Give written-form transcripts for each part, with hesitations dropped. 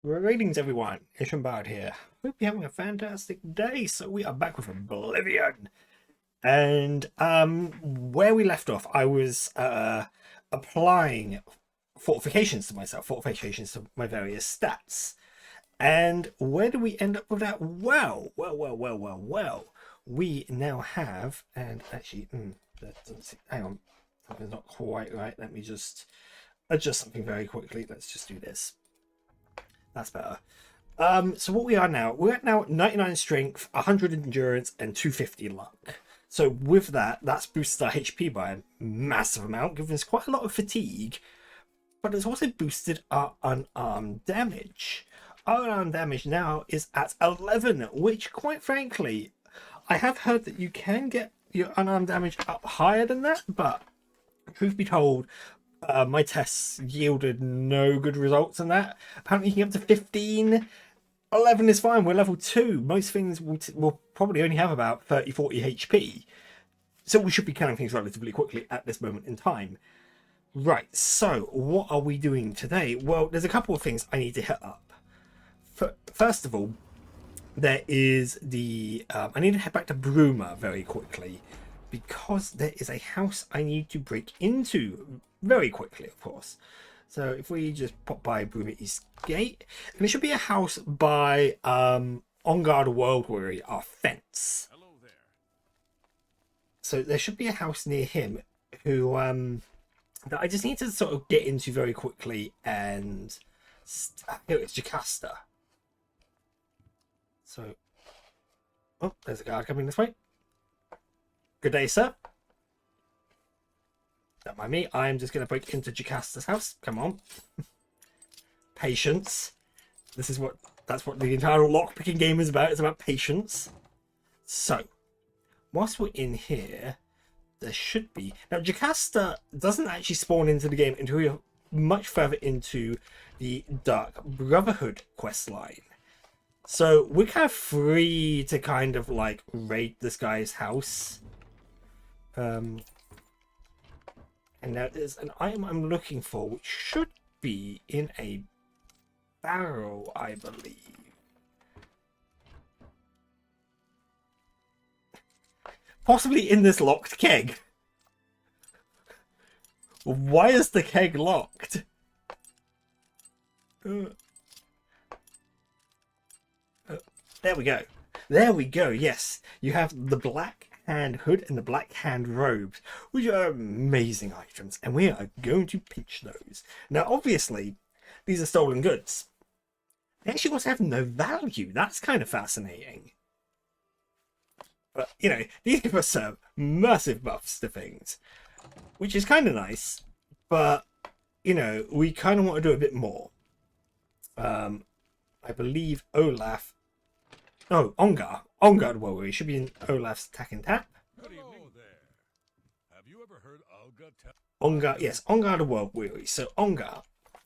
Greetings everyone, Ishambard here. Hope you're having a fantastic day. So we are back with Oblivion. And where we left off, I was applying fortifications to myself, fortifications to my various stats. And where do we end up with that? Well. We now have, and actually, that doesn't seem, hang on, something's not quite right. Let me just adjust something very quickly. Let's just do this. That's better. So what we are now, we're at now 99 strength, 100 endurance, and 250 luck. So with that, that's boosted our HP by a massive amount, giving us quite a lot of fatigue. But it's also boosted our unarmed damage. Our unarmed damage now is at 11, which, quite frankly, I have heard that you can get your unarmed damage up higher than that, but truth be told, my tests yielded no good results on that. Apparently, you can get up to 15. 11 is fine. We're level 2. Most things will probably only have about 30-40 HP. So we should be counting things relatively quickly at this moment in time. Right, so what are we doing today? Well, there's a couple of things I need to hit up. First of all, there is the... I need to head back to Bruma very quickly, because there is a house I need to break into very quickly, of course. So if we just pop by Bruma East Gate, and there should be a house by On Guard World Weary, our fence. Hello there. So there should be a house near him who that I just need to sort of get into very quickly, and here it's Jocasta. So, oh, there's a guard coming this way. Good day, sir. Don't mind me. I'm just going to break into Jocasta's house. Come on. Patience. That's what the entire lockpicking game is about. It's about patience. So, whilst we're in here, there should be... Now, Jocasta doesn't actually spawn into the game until you're much further into the Dark Brotherhood quest line. So, we're kind of free to kind of, like, raid this guy's house. And now there's an item I'm looking for, which should be in a barrel, I believe. Possibly in this locked keg. Why is the keg locked? There we go. There we go, yes. You have the black hand hood and the black hand robes, which are amazing items, and we are going to pinch those. Now, obviously, these are stolen goods. They actually also have no value. That's kind of fascinating. But, you know, these give us massive buffs to things, which is kind of nice, but, you know, we kind of want to do a bit more. I believe Olaf... No, Ongar. Ongar Warrior should be in Olaf's attack and tap. Good evening there. Have you ever heard Olga tell? Ongar, yes, Ongar the World Weary. So Ongar,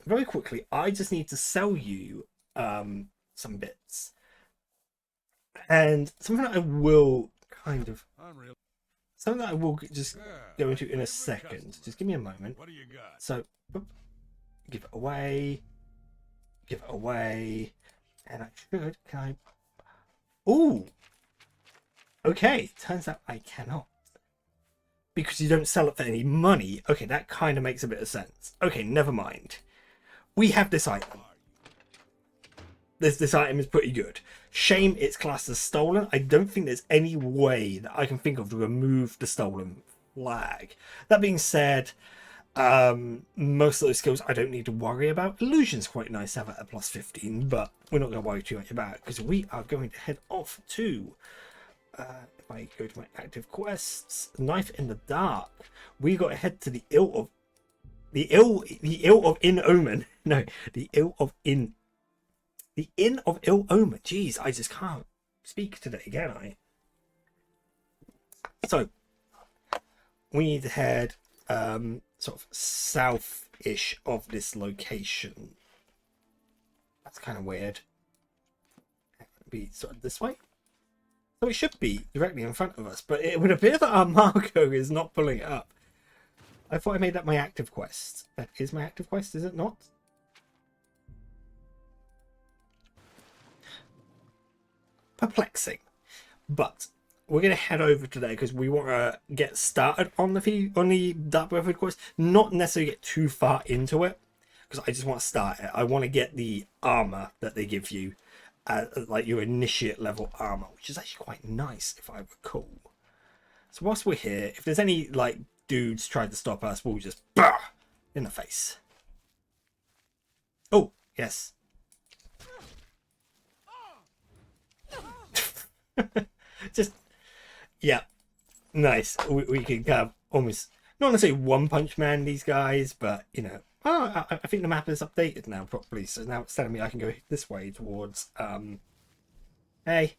very quickly, I just need to sell you some bits. And something that I will kind of... Unreal. Something that I will just go into in a second. Just give me a moment. What do you got? So, give it away. Give it away. And I should... Can I... Ooh! Okay, turns out I cannot. Because you don't sell it for any money. Okay, that kind of makes a bit of sense. Okay, never mind. We have this item. This item is pretty good. Shame it's classed as stolen. I don't think there's any way that I can think of to remove the stolen flag. That being said, most of those skills I don't need to worry about. Illusion's quite nice to have at a plus 15, but we're not going to worry too much about it because we are going to head off to... if I go to my active quests, Knife in the Dark, we got to head to the Ill of In Omen. No, the Inn of Ill Omen. Jeez, I just can't speak today, can I? So we need to head sort of south-ish of this location. That's kind of weird. Be sort of this way. So it should be directly in front of us, but it would appear that our marker is not pulling it up. I thought I made that my active quest. That is my active quest, is it not? perplexing. But we're going to head over today because we want to get started on the Dark Brotherhood quest. Not necessarily get too far into it, because I just want to start it. I want to get the armor that they give you, like your initiate level armor, which is actually quite nice if I recall. So whilst we're here, if there's any like dudes trying to stop us, we'll just bah! In the face. Oh yes. Just yeah, nice. We can kind of almost not necessarily one punch man these guys, but you know. Oh, I think the map is updated now properly, so now it's telling me I can go this way towards hey,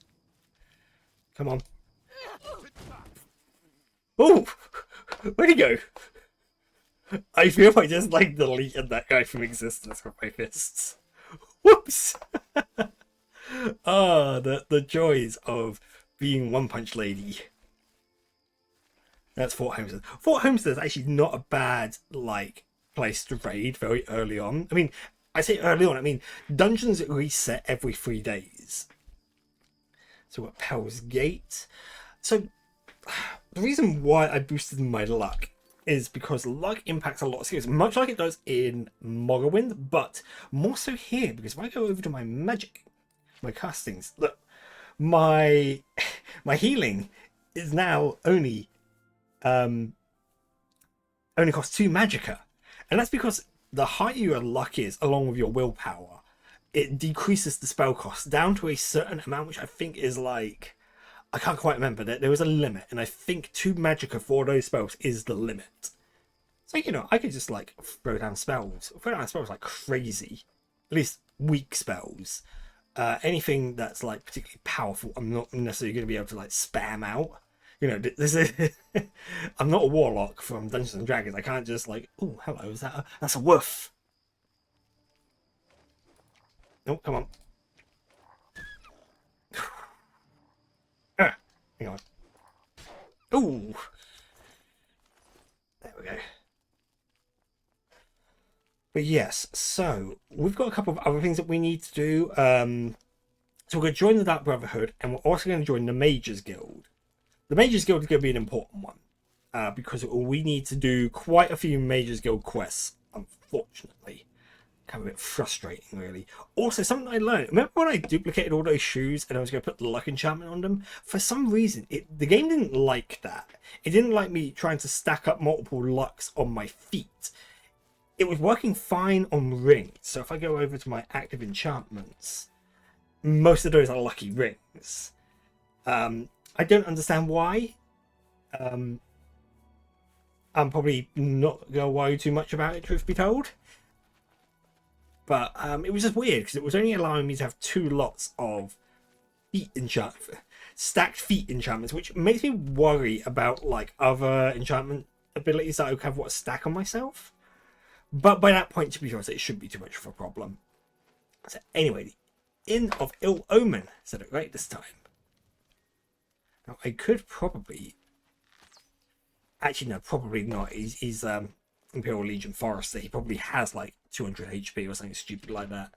come on. Oh, where'd he go? I feel I just like deleted that guy from existence with my fists. Whoops. Ah, the joys of being One Punch Lady. That's Fort Homestead. Fort Homestead is actually not a bad like place to raid very early on. I mean, I say early on, I mean dungeons reset every 3 days. So we've got Pell's Gate. So the reason why I boosted my luck is because luck impacts a lot of skills, much like it does in Morrowind, but more so here, because if I go over to my magic, my castings, look, my healing is now only costs 2 magicka. And that's because the higher your luck is, along with your willpower, it decreases the spell cost down to a certain amount, which I think is like, I can't quite remember. There was a limit, and I think 2 magicka for those spells is the limit. So, you know, I could just like throw down spells like crazy. At least weak spells. Anything that's like particularly powerful, I'm not necessarily going to be able to like spam out. You know, this is I'm not a warlock from Dungeons and Dragons. I can't just like, oh, hello, is that that's a wolf? Oh, come on. Hang on. Oh, there we go. But yes, so we've got a couple of other things that we need to do. So we're going to join the Dark Brotherhood, and we're also going to join the Mage's Guild. The Mage's Guild is going to be an important one, because we need to do quite a few Mage's Guild quests, unfortunately. Kind of a bit frustrating, really. Also, something I learned, remember when I duplicated all those shoes and I was going to put the luck enchantment on them? For some reason, the game didn't like that. It didn't like me trying to stack up multiple lucks on my feet. It was working fine on rings. So if I go over to my active enchantments, most of those are lucky rings. I don't understand why. I'm probably not going to worry too much about it, truth be told. But it was just weird because it was only allowing me to have 2 lots of stacked feet enchantments, which makes me worry about like other enchantment abilities that I have what stack on myself. But by that point, to be honest, it shouldn't be too much of a problem. So anyway, the Inn of Ill Omen said it right this time. Now I could probably, actually no, probably not. He's Imperial Legion Forester. He probably has like 200 HP or something stupid like that.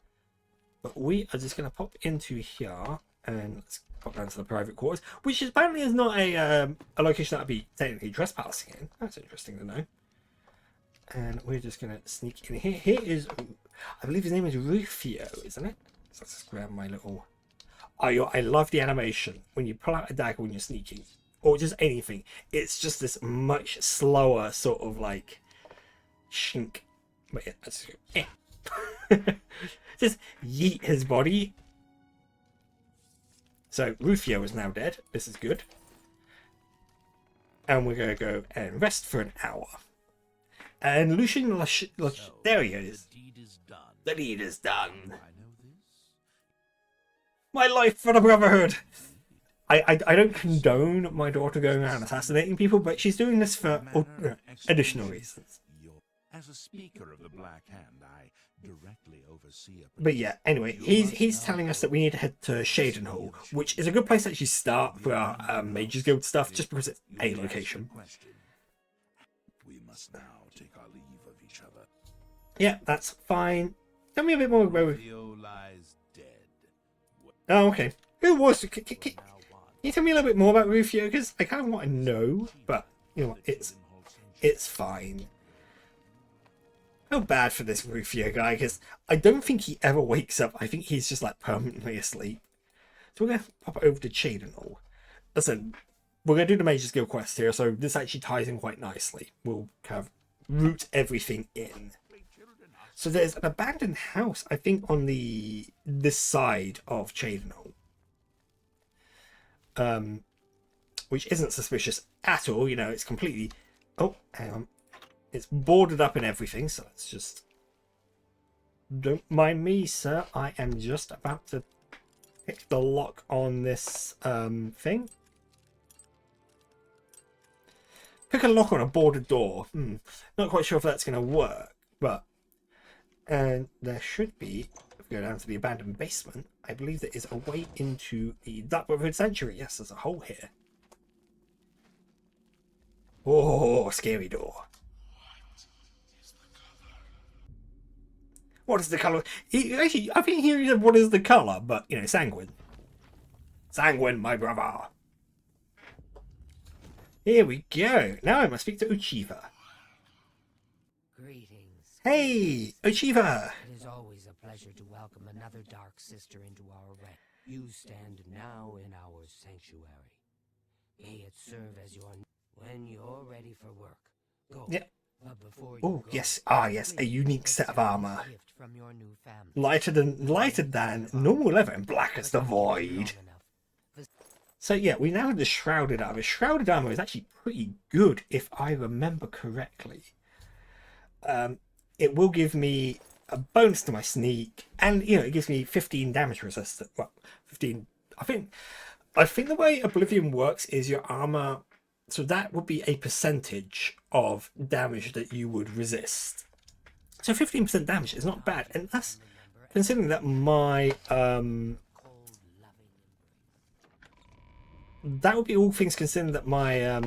But we are just going to pop into here and let's pop down to the private quarters, which apparently is not a location that I'd be technically trespassing in. That's interesting to know. And we're just going to sneak in here. Here is, I believe his name is Rufio, isn't it? So let's just grab my little... Oh, I love the animation when you pull out a dagger when you're sneaking, or just anything. It's just this much slower sort of like shink. But yeah, that's just yeet his body. So Rufio is now dead. This is good. And we're going to go and rest for an hour. And Lucien Lachance, there he is. The deed is done. The deed is done. I know this. My life for the Brotherhood. I don't condone my daughter going around assassinating people, but she's doing this for additional reasons. As a speaker of the Black Hand, I directly oversee a... But yeah, anyway, he's telling us that we need to head to Shaden Hall, which is a good place to actually start for our Mage's Guild stuff, just because it's a location. We must now take our leave of each other. Yeah, that's fine. Tell me a bit more about... Theo lies dead. Oh, okay. Who was? Can you tell me a little bit more about Rufio? Because I kind of want to know, but you know what? It's fine. How bad for this Rufio guy, because I don't think he ever wakes up. I think he's just like permanently asleep. So we're going to pop it over to Cheydinal. Listen, we're going to do the Mage's Guild quest here, so this actually ties in quite nicely. We'll kind of root everything in. So there's an abandoned house, I think, on this side of Cheydinal. Which isn't suspicious at all. You know, it's completely... Oh, hang on. It's boarded up and everything, so let's just... Don't mind me, sir. I am just about to pick the lock on this thing. Pick a lock on a boarded door. Not quite sure if that's going to work, but... And there should be, if we go down to the abandoned basement, I believe there is a way into the Dark Brotherhood Sanctuary. Yes, there's a hole here. Oh, scary door. What is the colour? Actually, I think he said, what is the colour? But, you know, sanguine. Sanguine, my brother. Here we go. Now I must speak to Uchiva. Greetings. Hey, Uchiva. It is always a pleasure to welcome another Dark Sister into our rank. You stand now in our sanctuary. May it serve as your... When you're ready for work, go. Yeah. But before you Oh, go, yes. Ah, yes. A unique set of armor. gift from your new family. Lighter than normal leather and black as the void. So yeah, we now have the shrouded armor. Shrouded armor is actually pretty good if I remember correctly. It will give me a bonus to my sneak, and you know, it gives me 15 damage resistance. Well, 15. I think the way Oblivion works is your armor. So that would be a percentage of damage that you would resist. So 15% damage is not bad, and that's considering that my that would be all things considering that my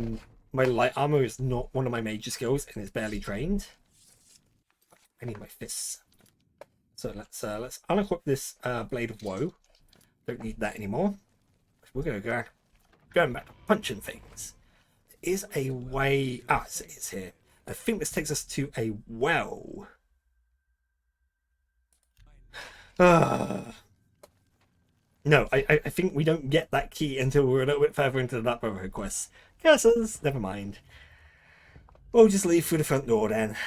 my light armor is not one of my major skills and it's barely trained. I need my fists. So let's unequip this blade of woe. Don't need that anymore. We're gonna go going back to punching things. There is a way. Ah, it's here. I think this takes us to a well. No, I think we don't get that key until we're a little bit further into the Dark Brotherhood quest. Curses, never mind. We'll just leave through the front door then.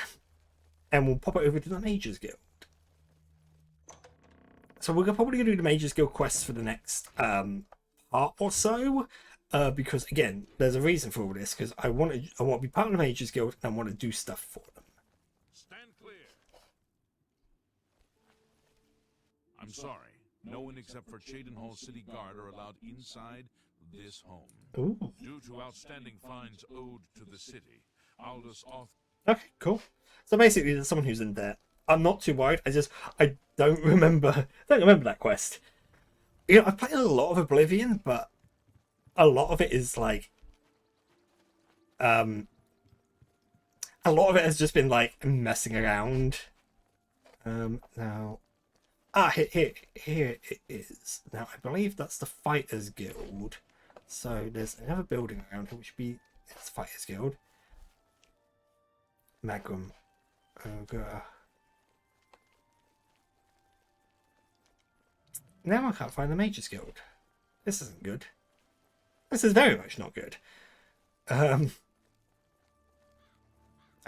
And we'll pop it over to the Mage's Guild. So we're probably going to do the Mage's Guild quests for the next part or so. Because, again, there's a reason for all this. Because I want to be part of the Mage's Guild and I want to do stuff for them. Stand clear. I'm sorry. No one except for Cheydinal City Guard are allowed inside this home. Ooh. Due to outstanding fines owed to the city, Aldous off. Okay, cool. So basically, there's someone who's in debt. I'm not too worried. I don't remember that quest. You know, I've played a lot of Oblivion, but a lot of it is like, a lot of it has just been like messing around. Now, here it is. Now I believe that's the Fighters Guild. So there's another building around here, which would be it's Fighters Guild. Magrum. Ogre. Now I can't find the Mage's Guild. This isn't good. This is very much not good. I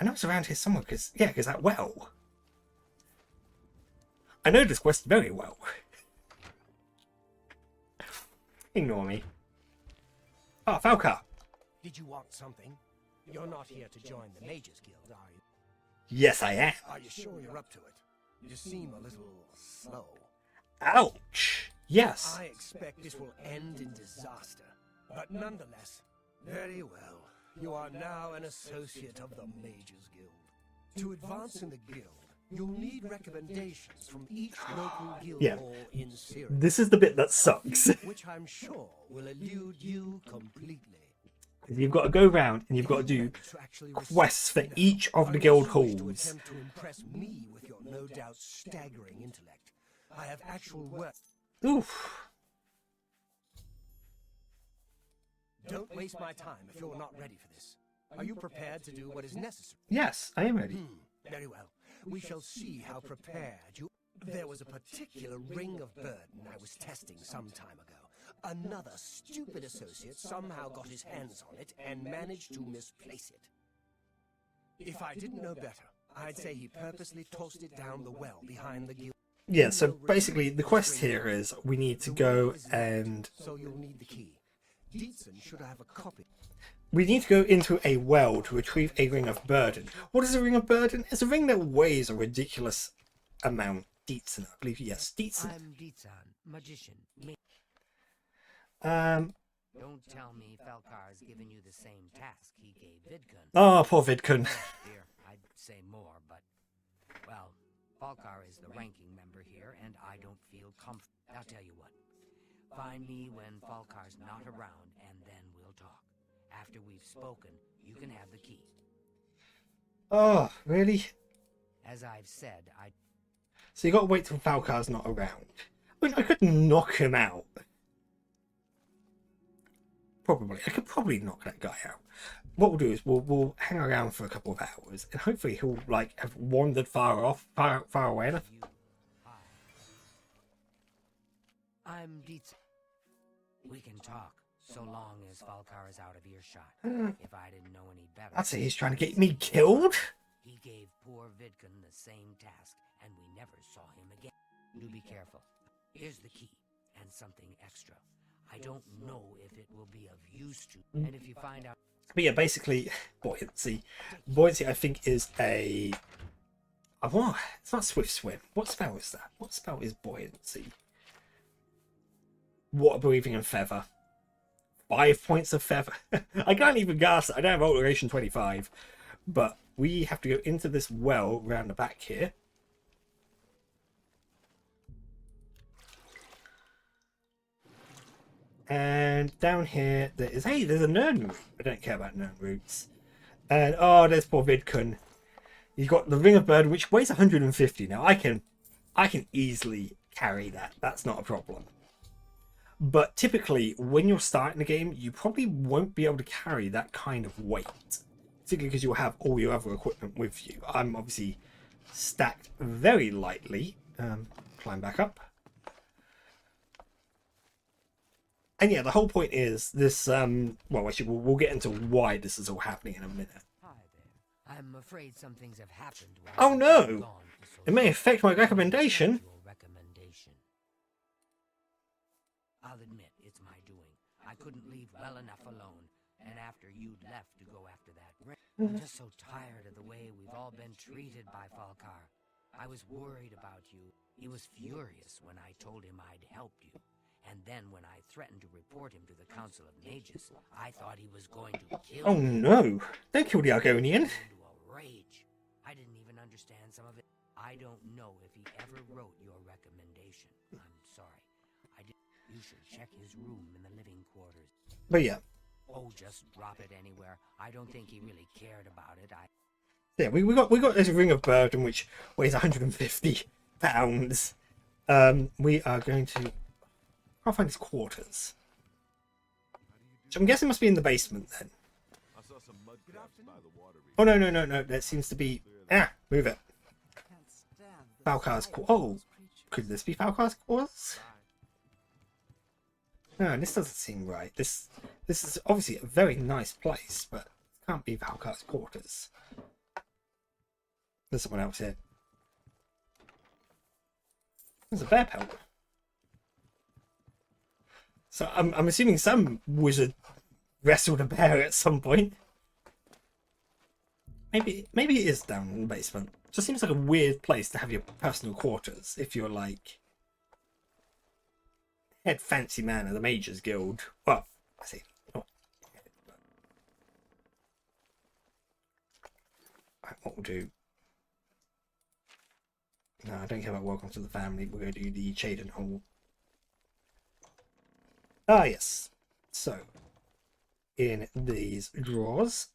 know it's around here somewhere because that well. I know this quest very well. Ignore me. Ah, Falcar. Did you want something? You're not here to join the Mage's Guild, are you? Yes, I am. Are you sure you're up to it? You seem a little slow. Ouch. Yes. I expect this will end in disaster. But nonetheless, very well. You are now an associate of the Mage's Guild. To advance in the guild, you'll need recommendations from each local guild Yeah. hall in Syria. This is the bit that sucks. Which I'm sure will elude you completely. You've got to go round and you've got to do quests for each of the guild halls. To attempt to impress me with your no doubt staggering intellect. I have actual work. Oof. Don't waste my time if you're not ready for this. Are you prepared to do what is necessary? Yes, I am ready. Very well. We shall see how prepared you... There was a particular ring of burden I was testing some time ago. Another stupid associate somehow got his hands on it and managed to misplace it. If I didn't know better, I'd say he purposely tossed it down the well behind the guild. Yeah, so basically the quest here is we need to go and... So you'll need the key. Deepscorn should have a copy. We need to go into a well to retrieve a ring of burden. What is a ring of burden? It's a ring that weighs a ridiculous amount. Deepscorn, I believe. Yes, Deepscorn. I'm Deepscorn, magician. Don't tell me Falcar's given you the same task he gave Vidkun. Oh, poor Vidkun. Dear, I'd say more, but... Well, Falcar is the ranking member here, and I don't feel comfortable. I'll tell you what. Find me when Falcar's not around, and then we'll talk. After we've spoken, you can have the key. Oh, really? As I've said, So you got to wait till Falcar's not around. I mean, I could knock him out. Probably. I could probably knock that guy out. What we'll do is we'll hang around for a couple of hours, and hopefully he'll like have wandered far away enough. I'm Deepscorn. We can talk, so long as Falcar is out of earshot. If I didn't know any better... I'd say he's trying to get me killed. He gave poor Vidkun the same task, and we never saw him again. Do be careful. Here's the key, and something extra. I don't know if it will be of use to... And if you find out... But yeah, basically, buoyancy. Buoyancy, I think, is a... Oh, it's not swift swim. What spell is that? What spell is buoyancy? Water breathing and feather. 5 points of feather. I can't even guess. I don't have alteration 25. But we have to go into this well round the back here. And down here, there's a Nern route. I don't care about Nern routes. And oh, there's poor Vidkun. You've got the Ring of Burden, which weighs 150. Now I can easily carry that. That's not a problem. But typically, when you're starting the game, you probably won't be able to carry that kind of weight, particularly because you'll have all your other equipment with you. I'm obviously stacked very lightly. Climb back up. And yeah, the whole point is this, well, actually, we'll get into why this is all happening in a minute. Hi there. I'm afraid some things have happened. Oh no! It may affect my recommendation. I'll admit, it's my doing. I couldn't leave well enough alone, and after you'd left to go after that ring. I'm just so tired of the way we've all been treated by Falcar. I was worried about you. He was furious when I told him I'd helped you. And then when I threatened to report him to the Council of Mages, I thought he was going to kill Oh me. no! Don't kill the Argonian. Into a rage. I didn't even understand some of it. I don't know if he ever wrote your recommendation. I'm sorry. You should check his room in the living quarters. But yeah. Oh, just drop it anywhere. I don't think he really cared about it. Yeah, we got this Ring of Burden which weighs 150 pounds. We are going to... I'll find his quarters. So I'm guessing it must be in the basement then. Oh no. There seems to be... move it. Falcar's quarters. Oh, could this be Falcar's quarters? No, this doesn't seem right. This is obviously a very nice place, but it can't be Falcar's quarters. There's someone else here. There's a bear pelt. So I'm assuming some wizard wrestled a bear at some point. Maybe it is down in the basement. Just seems like a weird place to have your personal quarters if you're like head fancy man of the Mages Guild. Well, I see. Right, what we'll do. No, I don't care about welcome to the family. We're going to do the Chaden Hole. Ah, yes. So, in these drawers,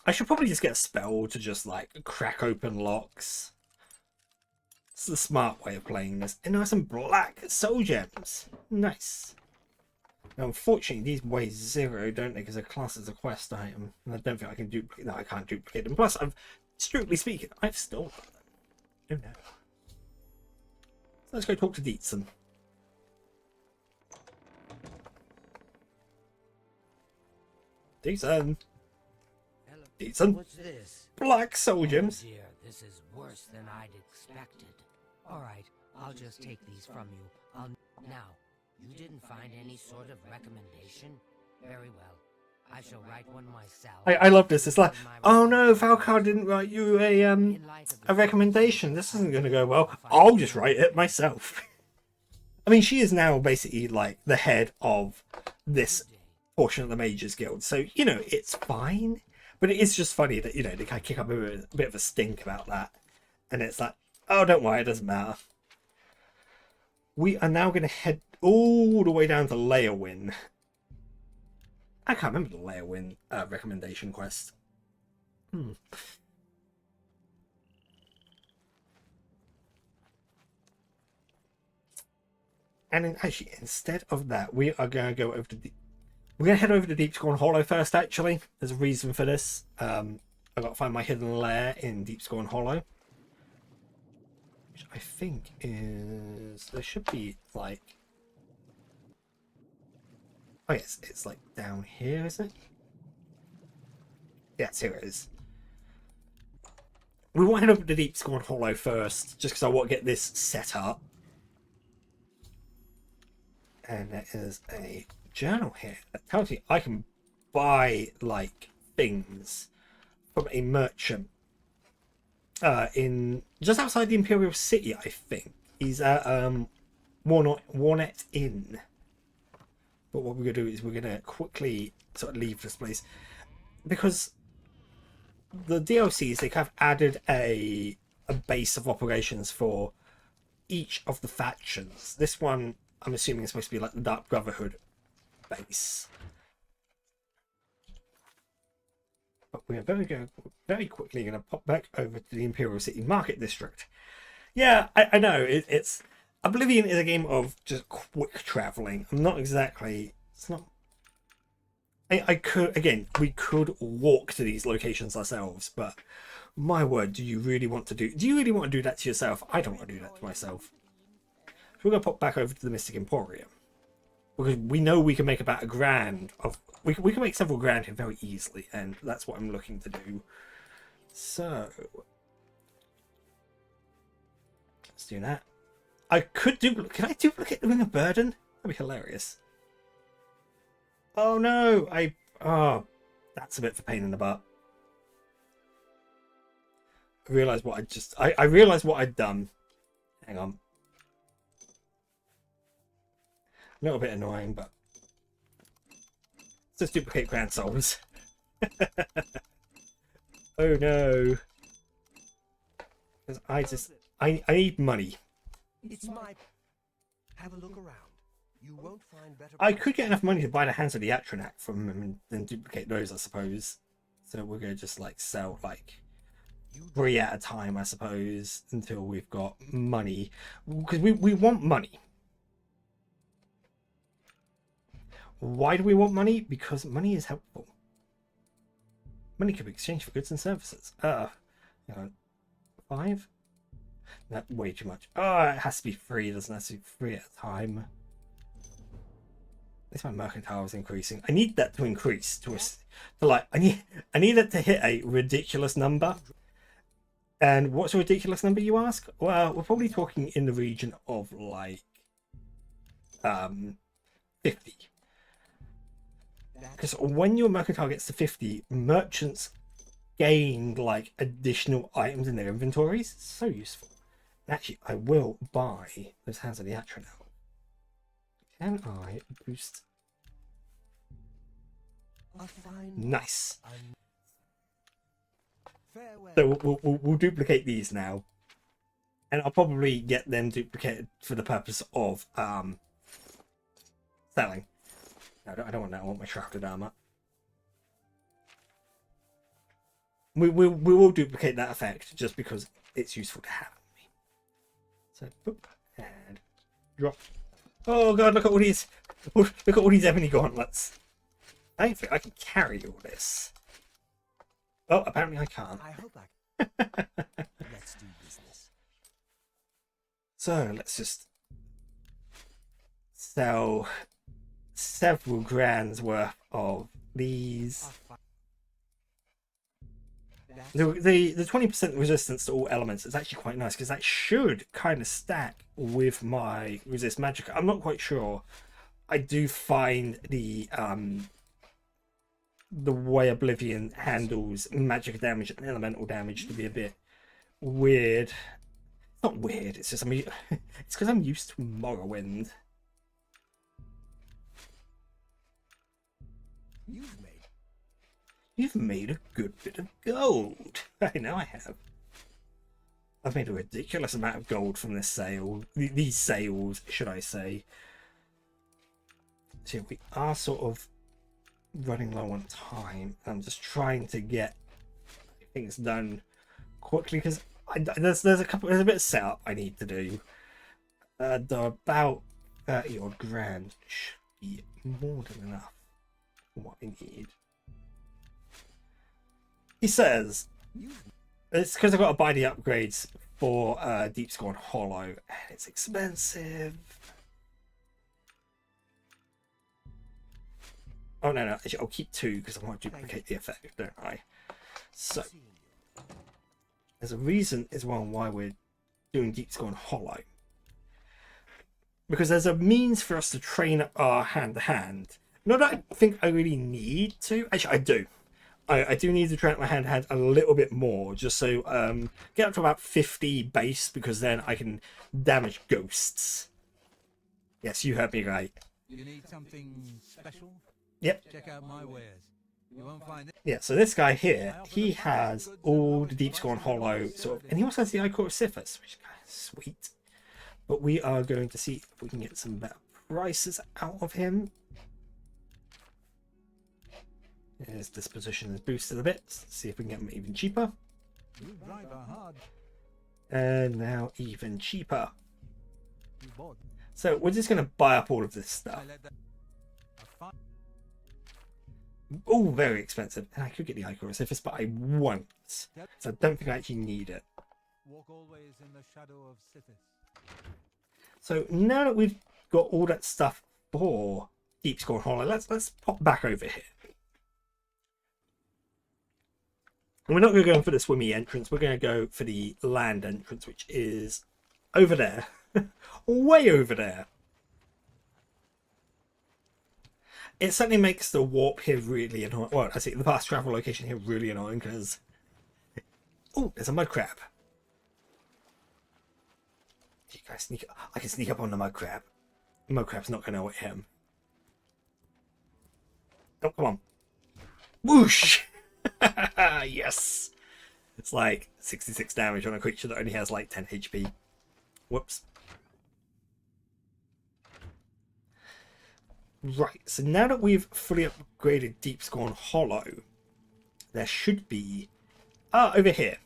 I should probably just get a spell to just like crack open locks. It's the smart way of playing this. And now some black soul gems. Nice. Now, unfortunately, these weigh 0, don't they? Because they're classed as a quest item. And I don't think I can duplicate. No, I can't duplicate them. Plus, strictly speaking, I've stolen them. Oh no. So let's go talk to Deepscorn. Deepscorn. Hello. Deepscorn. What's this? Black soul gems. Oh dear, this is worse than I'd expected. All right, I'll just take these from you. Now, you didn't find any sort of recommendation? Very well. I shall write one myself. I love this. It's like, oh no, Valkar didn't write you a recommendation. This isn't going to go well. I'll just write it myself. I mean, she is now basically like the head of this portion of the Mages Guild. So, you know, it's fine. But it is just funny that, you know, they kind of kick up a bit of a stink about that. And it's like, oh, don't worry, it doesn't matter. We are now going to head all the way down to Leowin. I can't remember the Leowin recommendation quest. And actually, instead of that, we are going to go over to we're going to head over to Deepscorn Hollow first, actually. There's a reason for this. I've got to find my hidden lair in Deepscorn Hollow. Which I think is... There should be, like... Oh, yes, it's like down here, is it? Yes, here it is. We want to head over to Deepscorn Hollow first, just because I want to get this set up. And there is a journal here that tells me I can buy like things from a merchant in just outside the Imperial City. I think he's at Warnet Inn. But what we're gonna do is we're gonna quickly sort of leave this place because the DLCs, they kind of added a base of operations for each of the factions. This one, I'm assuming, is supposed to be like the Dark Brotherhood base. But we are very quickly going to pop back over to the Imperial City Market District. Yeah, I know, it's... Oblivion is a game of just quick travelling. I'm not exactly... It's not... I could... Again, we could walk to these locations ourselves, but... My word, do you really want to do... Do you really want to do that to yourself? I don't want to do that to myself. So we're going to pop back over to the Mystic Emporium. Because we know we can make about $1,000 of... We can make several grand here very easily, and that's what I'm looking to do. So... Let's do that. I could do... Can I duplicate the Ring of Burden? That'd be hilarious. Oh no! Oh, that's a bit of a pain in the butt. I realised what I realised what I'd done. Hang on. A little bit annoying, but... Let's just duplicate Grand Souls. Oh no. Because I need money. It's my... Have a look around. You won't find better... I could get enough money to buy the Hands of the Atronac from them and then duplicate those, I suppose. So we're going to just like sell like 3 at a time, I suppose, until we've got money. Because we want money. Why do we want money? Because money is helpful. Money can be exchanged for goods and services. Hang on. 5? That's way too much. Oh, it has to be 3, doesn't it? It has to be 3 at a time. At least my mercantile is increasing. I need that to increase to like I need that to hit a ridiculous number. And what's a ridiculous number, you ask? Well, we're probably talking in the region of like 50. Because when your mercantile gets to 50, merchants gain like additional items in their inventories. It's so useful. Actually, I will buy those Hands of the Atronac. Can I boost? Nice. So we'll duplicate these now, and I'll probably get them duplicated for the purpose of selling. No, I don't want that. I want my shrouded armor. We will duplicate that effect just because it's useful to have me. So boop and drop. Oh god, look at all these Look at all these ebony gauntlets. I don't think I can carry all this. Oh, apparently I can't. I hope I Let's do business. So let's just sell several grand's worth of these. The 20% resistance to all elements is actually quite nice because that should kind of stack with my resist magic. I'm not quite sure. I do find the way Oblivion handles magic damage and elemental damage to be a bit weird. Not weird. It's just it's because I'm used to Morrowind. You've made a good bit of gold. I know I have. I've made a ridiculous amount of gold from this sale. These sales, should I say. So we are sort of running low on time. I'm just trying to get things done quickly because there's a bit of setup I need to do. About 30 odd grand should be more than enough for what I need. He says it's because I've got to buy the upgrades for Deepscorn Hollow and it's expensive. Oh no, actually I'll keep 2 because I want to duplicate the effect, don't I? So there's a reason as well why we're doing Deepscorn Hollow. Because there's a means for us to train up our hand-to-hand. Not that I think I really need to. Actually, I do. I do need to train up my hand-to-hand a little bit more, just so get up to about 50 base, because then I can damage ghosts. Yes, you heard me right. You need something special? Yep. Check out my wares. You won't find it. Yeah, so this guy here, he has all the Deepscorn Hollow sort of, and he also has the Ichor of Sithis, which is kind of sweet. But we are going to see if we can get some better prices out of him. His disposition is boosted a bit. Let's see if we can get him even cheaper. You drive her hard. And now even cheaper. You bought. So we're just going to buy up all of this stuff. I let that. A fine. All very expensive. And I could get the Ichor of Sithis, but I won't. So I don't think I actually need it. Walk always in the shadow of Sithis. So now that we've got all that stuff for Deepscorn Hollow, let's pop back over here. And we're not going to go for the swimmy entrance. We're going to go for the land entrance, which is over there. Way over there. It certainly makes the warp here really annoying. Well, I see the fast travel location here really annoying because... Oh, there's a mud crab. You guys sneak up. I can sneak up on the mud crab. The mud crab's not going to know him. Oh, come on. Whoosh! Yes! It's like 66 damage on a creature that only has like 10 HP. Whoops. Right, so now that we've fully upgraded Deepscorn Hollow, there should be... over here.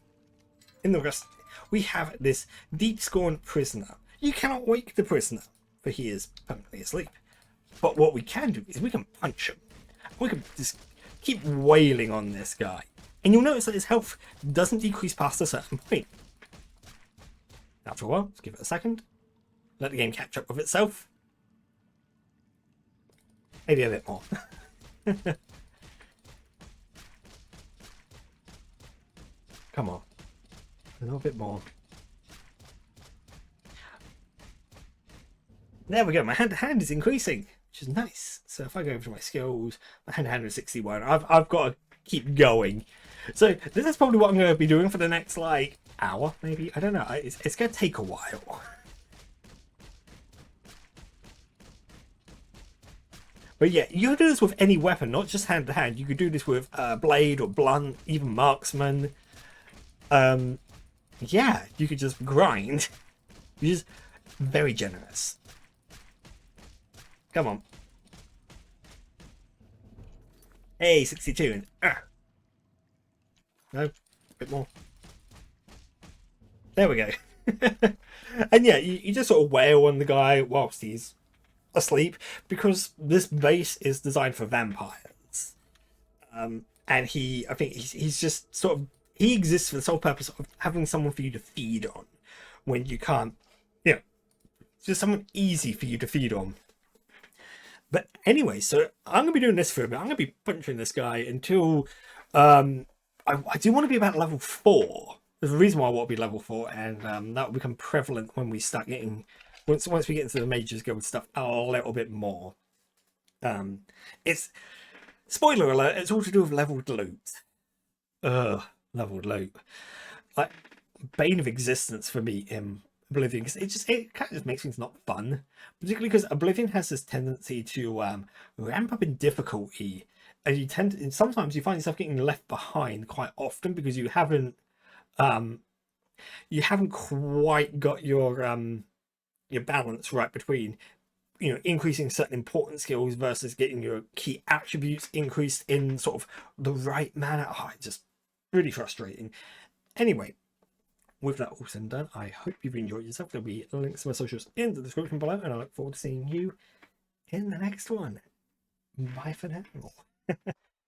In the rest, we have this Deepscorn Prisoner. You cannot wake the prisoner, for he is permanently asleep. But what we can do is we can punch him. We can just keep wailing on this guy. And you'll notice that his health doesn't decrease past a certain point. After a while, let's give it a second. Let the game catch up with itself. Maybe a bit more. Come on. A little bit more. There we go. My hand-to-hand is increasing, which is nice. So if I go over to my skills, my hand-to-hand is 61. I've got to keep going. So this is probably what I'm going to be doing for the next, like, hour, maybe. I don't know. It's going to take a while. But yeah, you can do this with any weapon, not just hand-to-hand. You could do this with blade or blunt, even marksman. Yeah, you could just grind. You're just very generous. Come on. Hey, 62. And, no, a bit more. There we go. And yeah, you just sort of wail on the guy whilst he's asleep because this base is designed for vampires. And I think he's just sort of, he exists for the sole purpose of having someone for you to feed on when you can't, you know, just someone easy for you to feed on. But anyway, so I'm gonna be doing this for a bit. I'm gonna be punching this guy until I do want to be about level 4. There's a reason why I want to be level 4, and that will become prevalent when we start getting once we get into the Mages Guild stuff a little bit more. It's spoiler alert, it's all to do with leveled loot. Leveled loot. Like bane of existence for me in Oblivion, because it kind of just makes things not fun, particularly because Oblivion has this tendency to ramp up in difficulty, and sometimes you find yourself getting left behind quite often because you haven't quite got your balance right between, you know, increasing certain important skills versus getting your key attributes increased in sort of the right manner. It's just really frustrating. Anyway, with that all said and done, I hope you've enjoyed yourself. There'll be links to my socials in the description below, and I look forward to seeing you in the next one. Bye for now.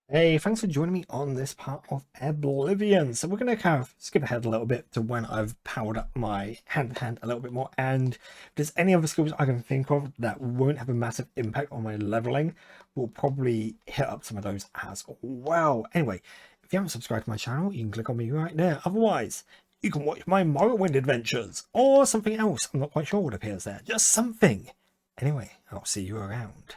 Hey, thanks for joining me on this part of Oblivion. So we're going to kind of skip ahead a little bit to when I've powered up my hand a little bit more, and if there's any other skills I can think of that won't have a massive impact on my leveling, we'll probably hit up some of those as well. Anyway, if you haven't subscribed to my channel, you can click on me right there. Otherwise, you can watch my Morrowind adventures or something else. I'm not quite sure what appears there. Just something. Anyway, I'll see you around.